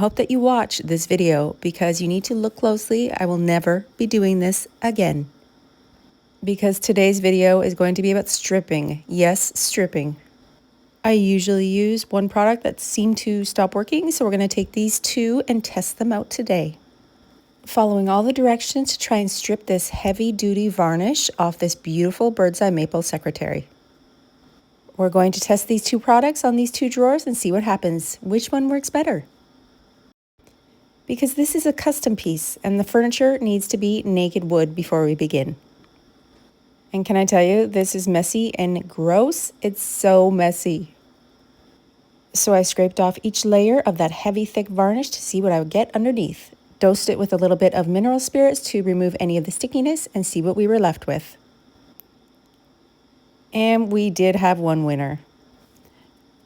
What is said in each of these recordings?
hope that you watch this video because you need to look closely. I will never be doing this again. Because today's video is going to be about stripping. Yes, stripping. I usually use one product that seemed to stop working, so we're going to take these two and test them out today. Following all the directions to try and strip this heavy-duty varnish off this beautiful bird's eye maple secretary. We're going to test these two products on these two drawers and see what happens. Which one works better? Because this is a custom piece and the furniture needs to be naked wood before we begin. And can I tell you, this is messy and gross. It's so messy. So I scraped off each layer of that heavy, thick varnish to see what I would get underneath. Dosed it with a little bit of mineral spirits to remove any of the stickiness and see what we were left with. And we did have one winner.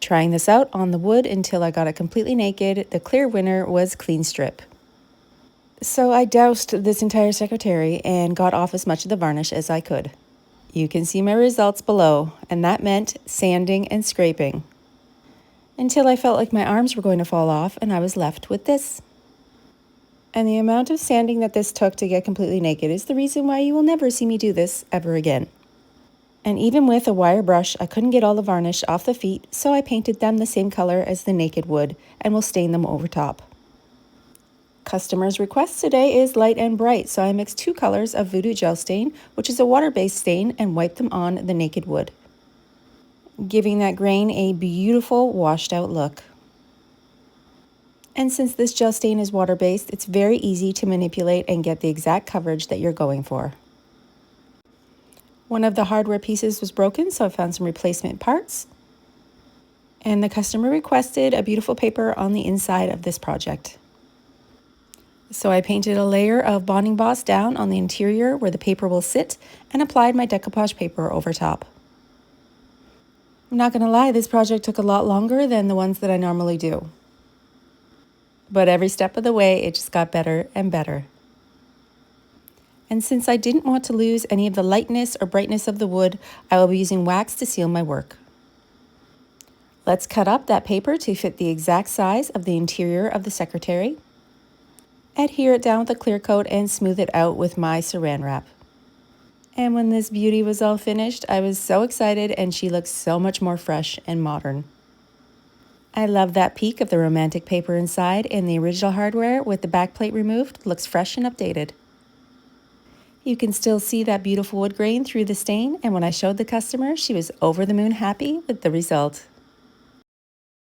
Trying this out on the wood until I got it completely naked, the clear winner was Clean Strip. So I doused this entire secretary and got off as much of the varnish as I could. You can see my results below, and that meant sanding and scraping. Until I felt like my arms were going to fall off and I was left with this. And the amount of sanding that this took to get completely naked is the reason why you will never see me do this ever again. And even with a wire brush, I couldn't get all the varnish off the feet, so I painted them the same color as the naked wood and will stain them over top. Customer's request today is light and bright, so I mixed two colors of Voodoo Gel Stain, which is a water-based stain, and wiped them on the naked wood, giving that grain a beautiful washed out look. And since this gel stain is water-based, it's very easy to manipulate and get the exact coverage that you're going for. One of the hardware pieces was broken, so I found some replacement parts. And the customer requested a beautiful paper on the inside of this project. So I painted a layer of bonding boss down on the interior where the paper will sit and applied my decoupage paper over top. I'm not going to lie, this project took a lot longer than the ones that I normally do. But every step of the way, it just got better and better. And since I didn't want to lose any of the lightness or brightness of the wood, I will be using wax to seal my work. Let's cut up that paper to fit the exact size of the interior of the secretary. Adhere it down with a clear coat and smooth it out with my saran wrap. And when this beauty was all finished, I was so excited and she looks so much more fresh and modern. I love that peek of the romantic paper inside, and the original hardware with the back plate removed looks fresh and updated. You can still see that beautiful wood grain through the stain, and when I showed the customer, she was over the moon happy with the result.